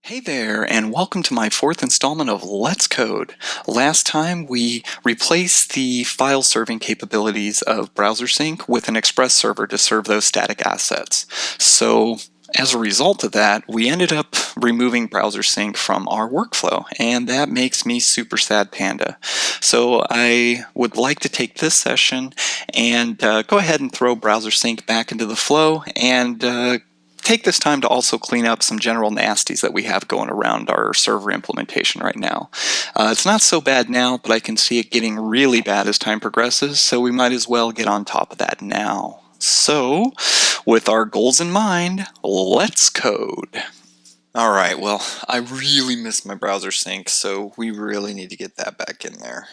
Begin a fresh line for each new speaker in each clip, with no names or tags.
Hey there, and welcome to my fourth installment of Let's Code. Last time we replaced the file serving capabilities of BrowserSync with an Express server to serve those static assets. So as a result of that, we ended up removing BrowserSync from our workflow, and that makes me super sad panda. So I would like to take this session and go ahead and throw BrowserSync back into the flow and take this time to also clean up some general nasties that we have going around our server implementation right now. It's not so bad now, but I can see it getting really bad as time progresses, so we might as well get on top of that now. So, with our goals in mind, let's code. Alright, well, I really miss my browser sync, so we really need to get that back in there.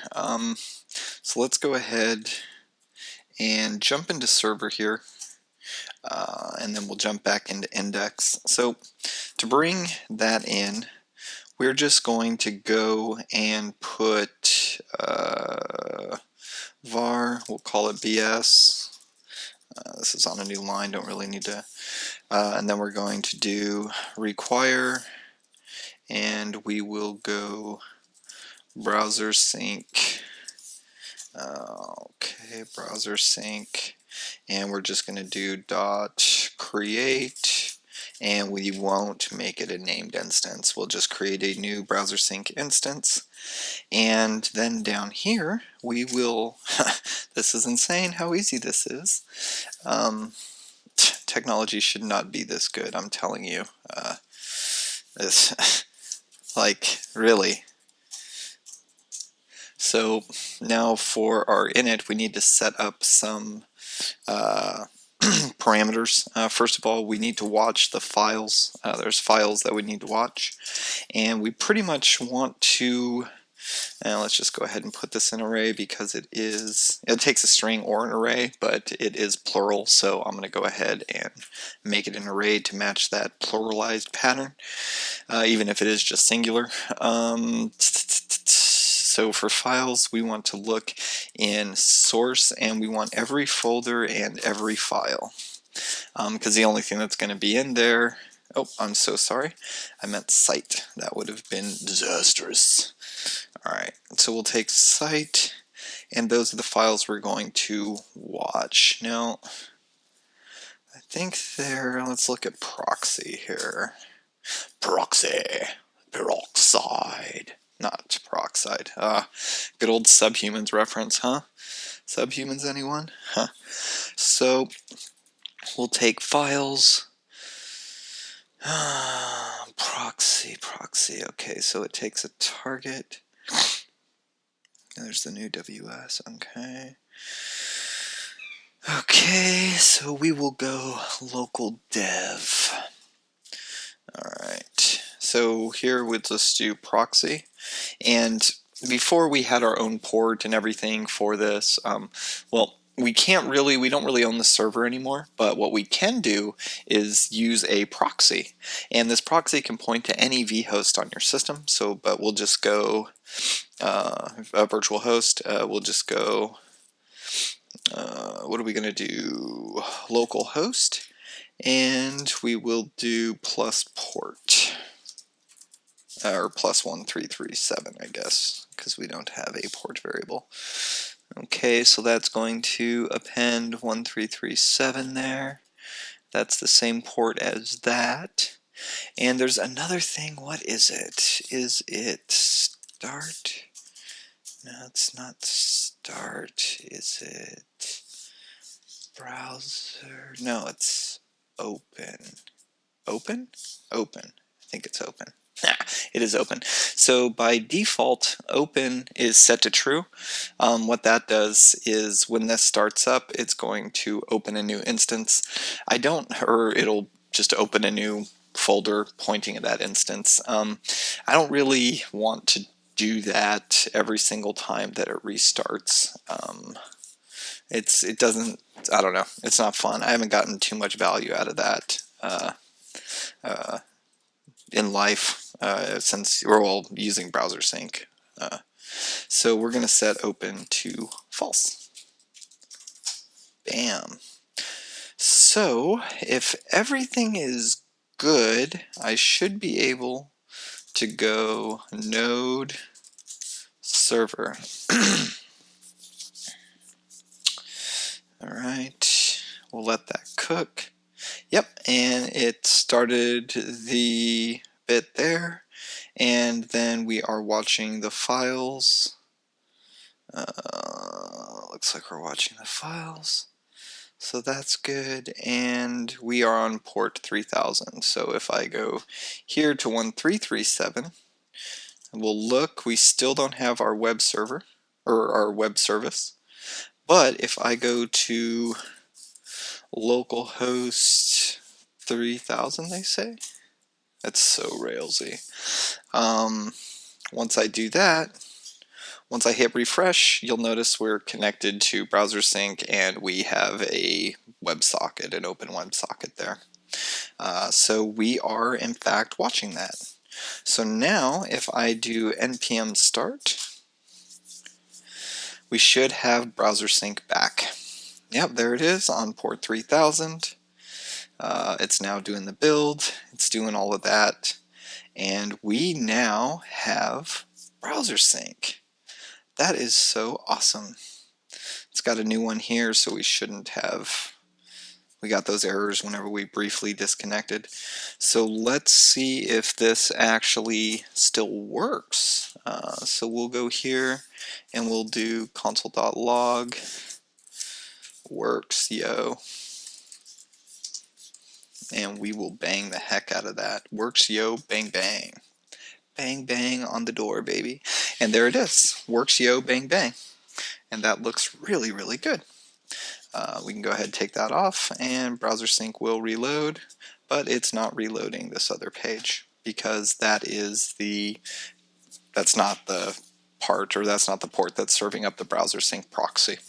So let's go ahead and jump into server here. And then we'll jump back into index. So to bring that in, we're just going to go and put var, we'll call it BS. This is on a new line, don't really need to. And then we're going to do require, and we will go browser sync. Okay, browser sync. And we're just going to do dot create, and we won't make it a named instance. We'll just create a new browser sync instance, and then down here we will this is insane how easy this is. Technology should not be this good, I'm telling you. This like really. So now for our init, we need to set up some parameters. First of all, we need to watch the files. There's files that we need to watch, and we pretty much want to, let's just go ahead and put this in array because it takes a string or an array, but it is plural, so I'm going to go ahead and make it an array to match that pluralized pattern, even if it is just singular. So for files, we want to look in source, and we want every folder and every file, because the only thing that's going to be in there, oh, I'm so sorry, I meant site. That would have been disastrous. Alright, so we'll take site, and those are the files we're going to watch. Now, I think let's look at proxy here. Proxy, peroxide. Not peroxide. Good old Subhumans reference, huh? Subhumans, anyone? Huh. So we'll take files. Proxy. Okay, so it takes a target. There's the new WS. Okay, so we will go local dev. Alright, so here we'll just do proxy, and before we had our own port and everything for this, well, we don't really own the server anymore, but what we can do is use a proxy, and this proxy can point to any vhost on your system. So, but we'll just go a virtual host. We'll just go, what are we going to do? Local host. And we will do plus port, or plus 1337, I guess, because we don't have a port variable. Okay, so that's going to append 1337 there. That's the same port as that. And there's another thing. What is it? Is it start? No, it's not start. Is it browser? No, it's open. Open? Open. I think it's open. It is open. So by default, open is set to true. What that does is when this starts up, it's going to open a new instance. It'll just open a new folder pointing at that instance. I don't really want to do that every single time that it restarts. It doesn't, I don't know, it's not fun. I haven't gotten too much value out of that in life since we're all using BrowserSync. So we're going to set open to false. Bam. So if everything is good, I should be able to go node server. All right, we'll let that cook. Yep, and it started the bit there, and then we are watching the files. Looks like we're watching the files, so that's good, and we are on port 3000. So if I go here to 1337, we'll look, we still don't have our web server, or our web service, but if I go to localhost 3000, they say? That's so Railsy. Once I do that, once I hit refresh, you'll notice we're connected to BrowserSync and we have a WebSocket, an open WebSocket there. So we are in fact watching that. So now if I do npm start, we should have BrowserSync back. Yep, there it is on port 3000. It's now doing the build, it's doing all of that, and we now have BrowserSync. That is so awesome. It's got a new one here, so we shouldn't have, we got those errors whenever we briefly disconnected. So let's see if this actually still works. So we'll go here and we'll do console.log works yo, and we will bang the heck out of that. Works yo, bang bang. Bang bang on the door, baby. And there it is. Works yo, bang bang. And that looks really, really good. We can go ahead and take that off, and BrowserSync will reload, but it's not reloading this other page because that's not the part, or that's not the port that's serving up the BrowserSync proxy.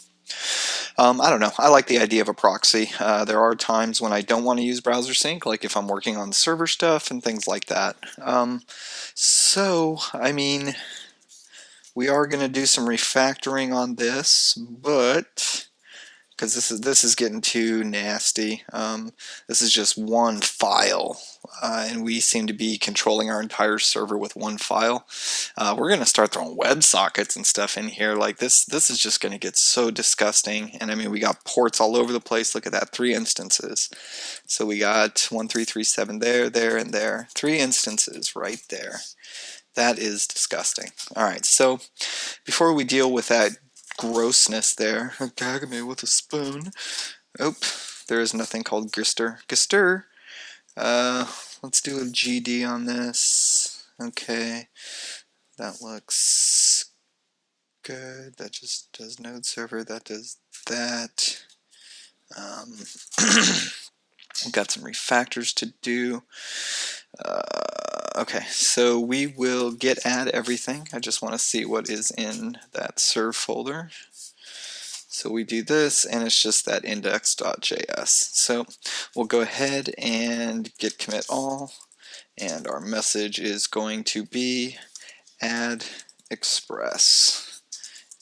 I don't know. I like the idea of a proxy. There are times when I don't want to use BrowserSync, like if I'm working on server stuff and things like that. So, I mean, we are going to do some refactoring on this, but because this is getting too nasty. This is just one file, and we seem to be controlling our entire server with one file. We're going to start throwing WebSockets and stuff in here. Like this is just going to get so disgusting. And I mean, we got ports all over the place. Look at that, 3 instances. So we got 1337 there, there, and there. 3 instances right there. That is disgusting. All right, so before we deal with that grossness there, gag me with a spoon. Oh, there is nothing called Gister. Gister. Let's do a GD on this. Okay, that looks good. That just does node server. That does that. We've got some refactors to do. Okay, so we will git add everything. I just want to see what is in that serve folder. So we do this, and it's just that index.js. So we'll go ahead and git commit all, and our message is going to be add express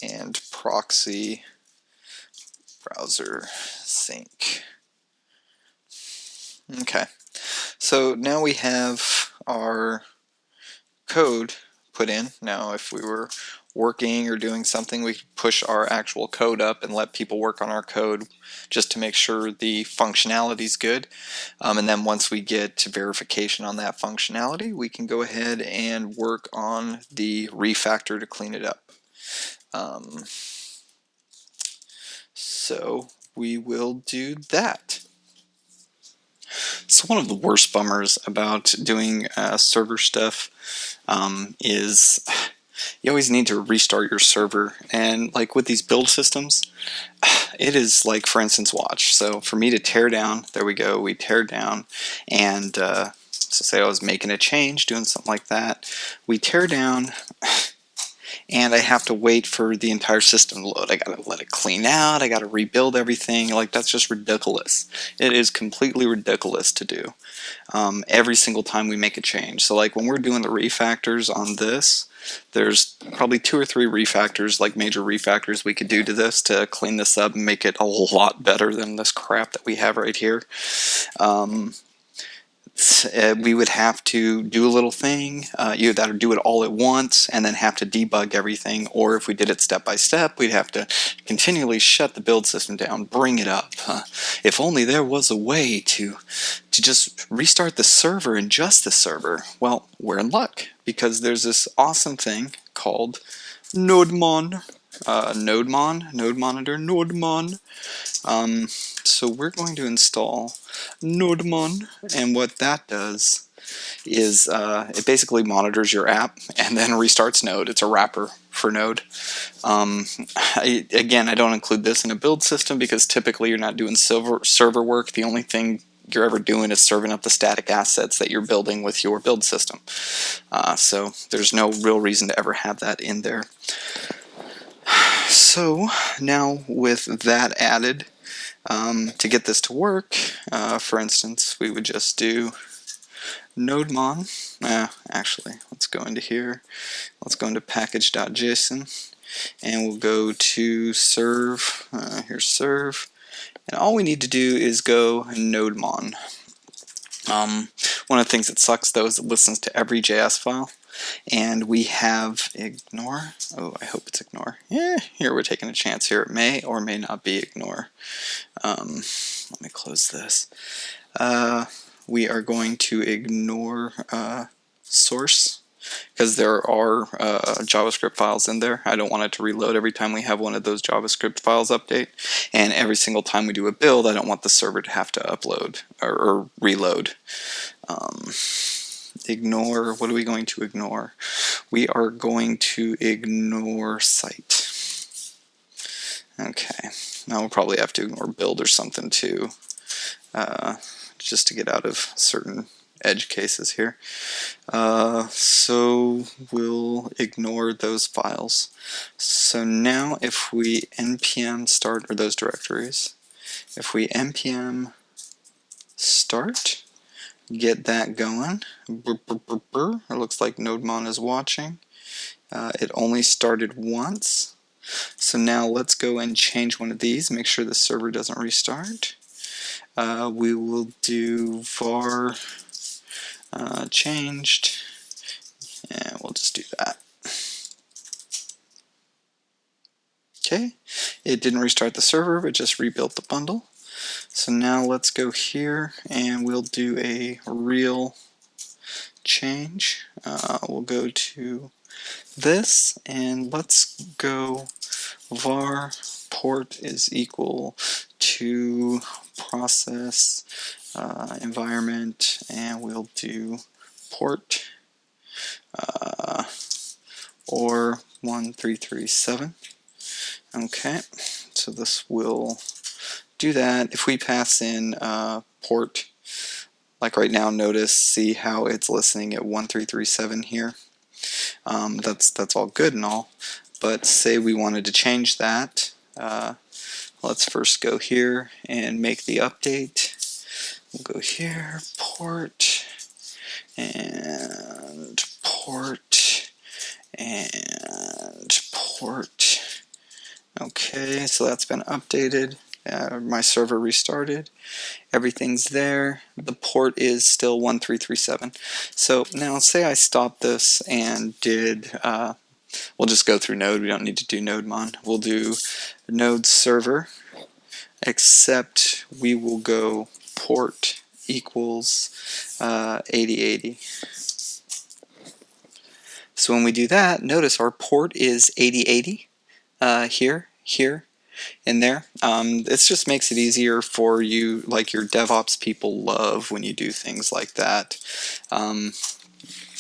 and proxy browser sync. Okay, so now we have our code put in. Now if we were working or doing something, we could push our actual code up and let people work on our code just to make sure the functionality is good. And then once we get to verification on that functionality, we can go ahead and work on the refactor to clean it up. So we will do that. So one of the worst bummers about doing server stuff is you always need to restart your server, and like with these build systems, it is like, for instance, watch. So for me to tear down, there we go, we tear down, and so say I was making a change, doing something like that, we tear down, and I have to wait for the entire system to load. I gotta let it clean out, I gotta rebuild everything. Like, that's just ridiculous. It is completely ridiculous to do every single time we make a change. So like when we're doing the refactors on this, there's probably 2 or 3 refactors, like major refactors we could do to this to clean this up and make it a lot better than this crap that we have right here. we would have to do a little thing, either do it all at once and then have to debug everything, or if we did it step by step, we'd have to continually shut the build system down, bring it up. If only there was a way to just restart the server and just the server. Well, we're in luck, because there's this awesome thing called NodeMon. NodeMon, Node Monitor, NodeMon. So we're going to install NodeMon, and what that does is it basically monitors your app and then restarts Node. It's a wrapper for Node. Again, I don't include this in a build system because typically you're not doing server work. The only thing you're ever doing is serving up the static assets that you're building with your build system. So there's no real reason to ever have that in there. So now with that added, to get this to work, for instance, we would just do NodeMon. Actually, let's go into here. Let's go into package.json, and we'll go to serve. Here's serve, and all we need to do is go NodeMon. One of the things that sucks though is it listens to every JS file, and we have ignore. Oh, I hope it's ignore. Yeah, here we're taking a chance here. It may or may not be ignore. Let me close this. We are going to ignore source, because there are JavaScript files in there. I don't want it to reload every time we have one of those JavaScript files update, and every single time we do a build, I don't want the server to have to upload or reload. Ignore, what are we going to ignore? We are going to ignore site. Okay, now we'll probably have to ignore build or something too, just to get out of certain edge cases here. So we'll ignore those files. So now if we npm start, or those directories, if we npm start, get that going, it looks like NodeMon is watching. It only started once. So now let's go and change one of these, make sure the server doesn't restart. We will do var changed, and we'll just do that. Okay, it didn't restart the server, but just rebuilt the bundle. So now let's go here and we'll do a real change. We'll go to this, and let's go var port is equal to process environment, and we'll do port or 1337. Okay, so this will do that. If we pass in port, like right now, see how it's listening at 1337 here. That's all good and all, but say we wanted to change that. Let's first go here and make the update. We'll go here, port, and port, and port. Okay, so that's been updated. My server restarted. Everything's there. The port is still 1337. So now say I stop this and did, we'll just go through Node. We don't need to do NodeMon. We'll do Node server, except we will go port equals 8080. So when we do that, notice our port is 8080 here, and there. It just makes it easier for you, like your DevOps people love when you do things like that. And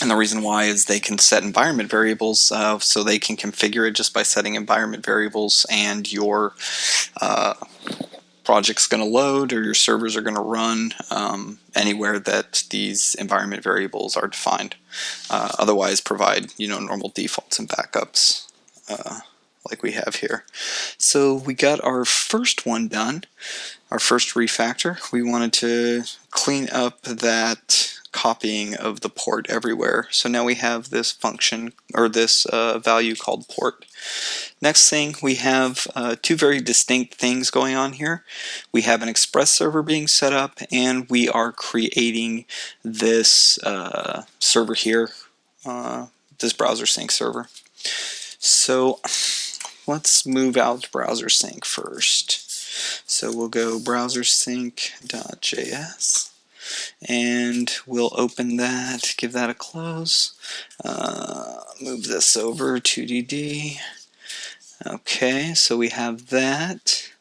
the reason why is they can set environment variables, so they can configure it just by setting environment variables, and your project's going to load, or your servers are going to run anywhere that these environment variables are defined. Otherwise, provide normal defaults and backups like we have here. So we got our first one done, our first refactor. We wanted to clean up that copying of the port everywhere. So now we have this function, or this value called port. Next thing, we have two very distinct things going on here. We have an Express server being set up, and we are creating this server here, this BrowserSync server. So let's move out BrowserSync first. So we'll go BrowserSync.js, and we'll open that, give that a close, move this over to DD. Okay, so we have that,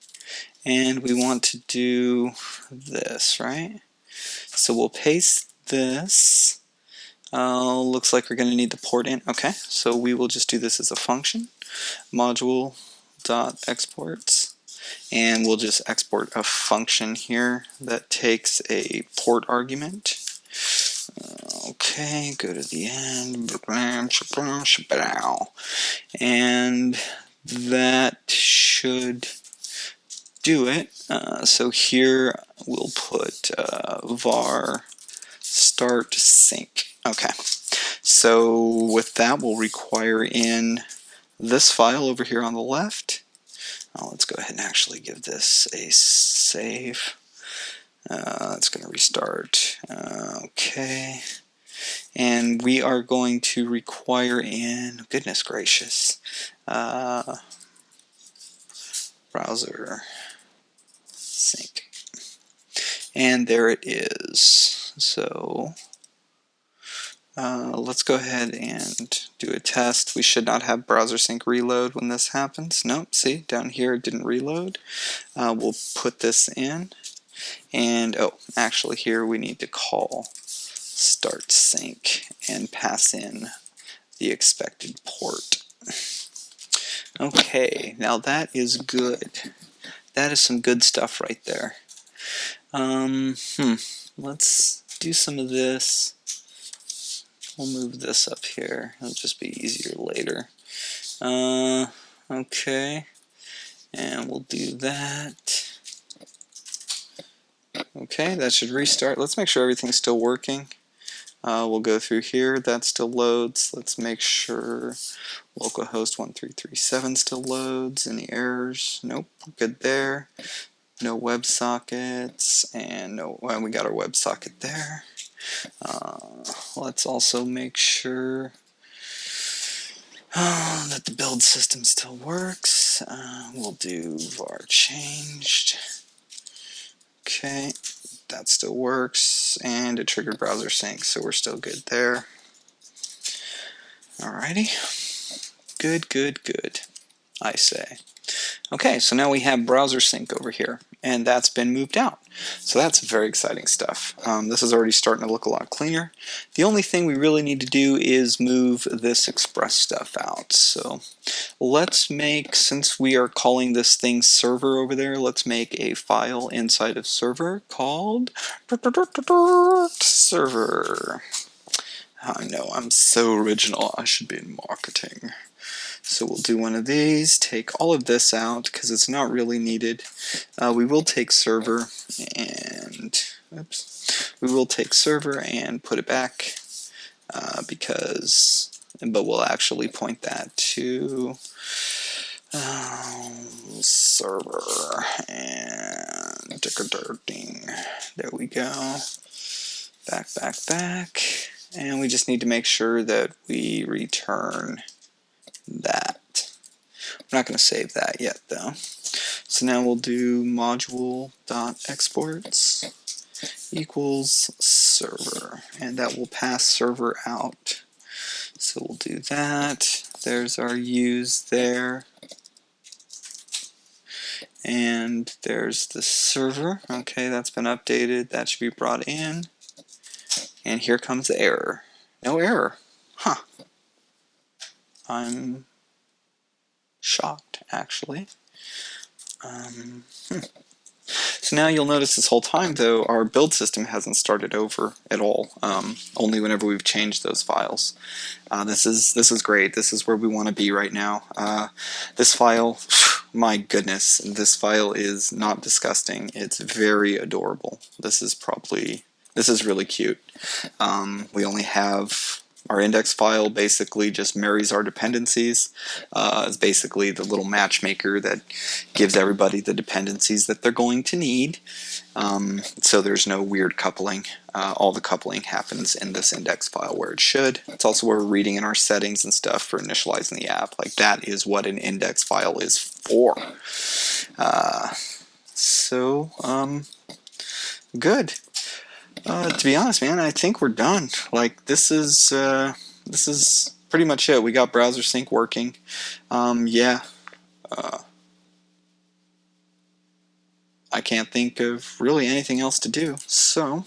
and we want to do this, right? So we'll paste this. Looks like we're going to need the port in. Okay, so we will just do this as a function, module.exports, and we'll just export a function here that takes a port argument. Okay, go to the end, and that should do it. So here we'll put var start sync. Okay, so with that we'll require in this file over here on the left. Let's go ahead and actually give this a save. It's going to restart. Okay. And we are going to require in, goodness gracious, browser sync. And there it is. So let's go ahead and do a test. We should not have browser sync reload when this happens. Nope, see, down here it didn't reload. We'll put this in. And oh, actually here we need to call start sync and pass in the expected port. Okay, now that is good. That is some good stuff right there. Let's do some of this. We'll move this up here. It'll just be easier later. Okay, and we'll do that. Okay, that should restart. Let's make sure everything's still working. We'll go through here. That still loads. Let's make sure localhost 1337 still loads. Any errors? Nope, good there. No WebSockets, and no, well, we got our WebSocket there. Let's also make sure that the build system still works. We'll do var changed. Okay, that still works, and it triggered browser sync, so we're still good there. Alrighty, good, I say. Okay, so now we have browser sync over here, and that's been moved out. So that's very exciting stuff. This is already starting to look a lot cleaner. The only thing we really need to do is move this Express stuff out. So let's make, since we are calling this thing server over there, let's make a file inside of server called server. I know, I'm so original. I should be in marketing. So we'll do one of these, take all of this out because it's not really needed. We will take server and, oops, we will take server and put it back but we'll actually point that to server and there we go. Back. And we just need to make sure that we return that. I'm not going to save that yet though. So now we'll do module.exports equals server, and that will pass server out. So we'll do that. There's our use there. And there's the server. Okay, that's been updated. That should be brought in. And here comes the error. No error. Huh. I'm shocked, actually. So now you'll notice this whole time, though, our build system hasn't started over at all. Only whenever we've changed those files. This is great. This is where we want to be right now. This file, my goodness, this file is not disgusting. It's very adorable. This is probably This is really cute. We only have our index file basically just marries our dependencies. It's basically the little matchmaker that gives everybody the dependencies that they're going to need. So there's no weird coupling. All the coupling happens in this index file where it should. It's also where we're reading in our settings and stuff for initializing the app. Like that is what an index file is for. Good. To be honest, man, I think we're done. Like this is pretty much it. We got BrowserSync working. Yeah. I can't think of really anything else to do. So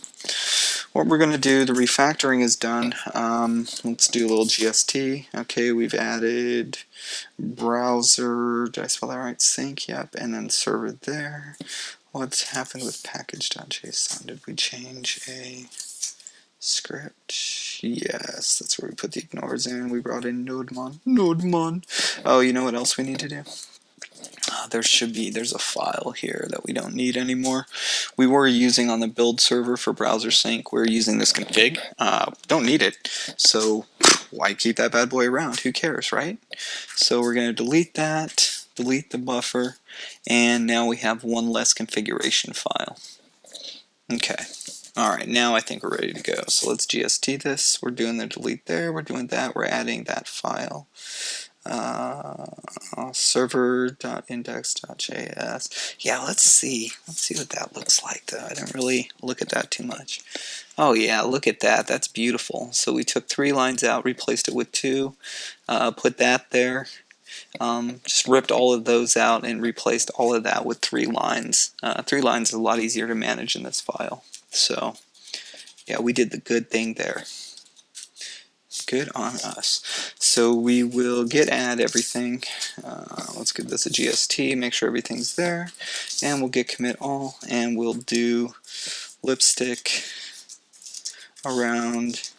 what we're going to do, the refactoring is done. Let's do a little GST. Okay, we've added browser, did I spell that right? Sync, yep, and then server there. What's happened with package.json? Did we change a script? Yes, that's where we put the ignores in. We brought in NodeMon. NodeMon. Oh, you know what else we need to do? There's a file here that we don't need anymore. We were using on the build server for BrowserSync. We're using this config. Don't need it. So why keep that bad boy around? Who cares, right? So we're going to delete that, delete the buffer, and now we have one less configuration file. Okay. Alright, now I think we're ready to go. So let's GST this. We're doing the delete there. We're doing that. We're adding that file. Server.index.js. Yeah, let's see what that looks like though. I didn't really look at that too much. Oh yeah, look at that. That's beautiful. So we took 3 lines out, replaced it with 2, put that there, just ripped all of those out and replaced all of that with 3 lines. 3 lines is a lot easier to manage in this file. So yeah, we did the good thing there. Good on us. So we will git add everything. Let's give this a GST, make sure everything's there, and we'll git commit all, and we'll do lipstick around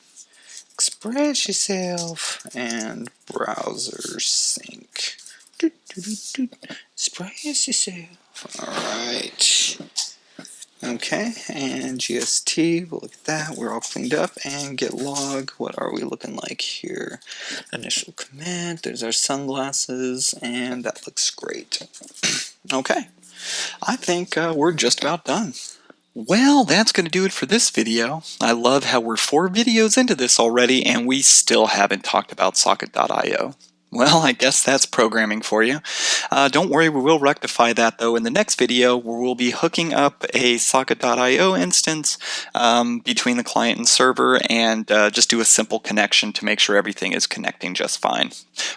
express yourself and BrowserSync. Express yourself. Alright. Okay, and GST, we'll look at that, we're all cleaned up, and git log, what are we looking like here? Initial commit, there's our sunglasses, and that looks great. Okay, I think we're just about done. Well, that's going to do it for this video. I love how we're 4 videos into this already, and we still haven't talked about socket.io. Well, I guess that's programming for you. Don't worry, we will rectify that though in the next video, where we'll be hooking up a socket.io instance between the client and server, and just do a simple connection to make sure everything is connecting just fine.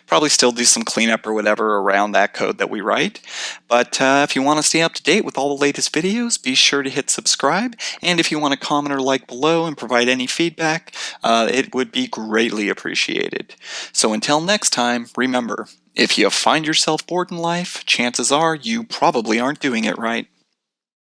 Probably still do some cleanup or whatever around that code that we write. But if you want to stay up to date with all the latest videos, be sure to hit subscribe. And if you want to comment or like below and provide any feedback, it would be greatly appreciated. So until next time, remember, if you find yourself bored in life, chances are you probably aren't doing it right.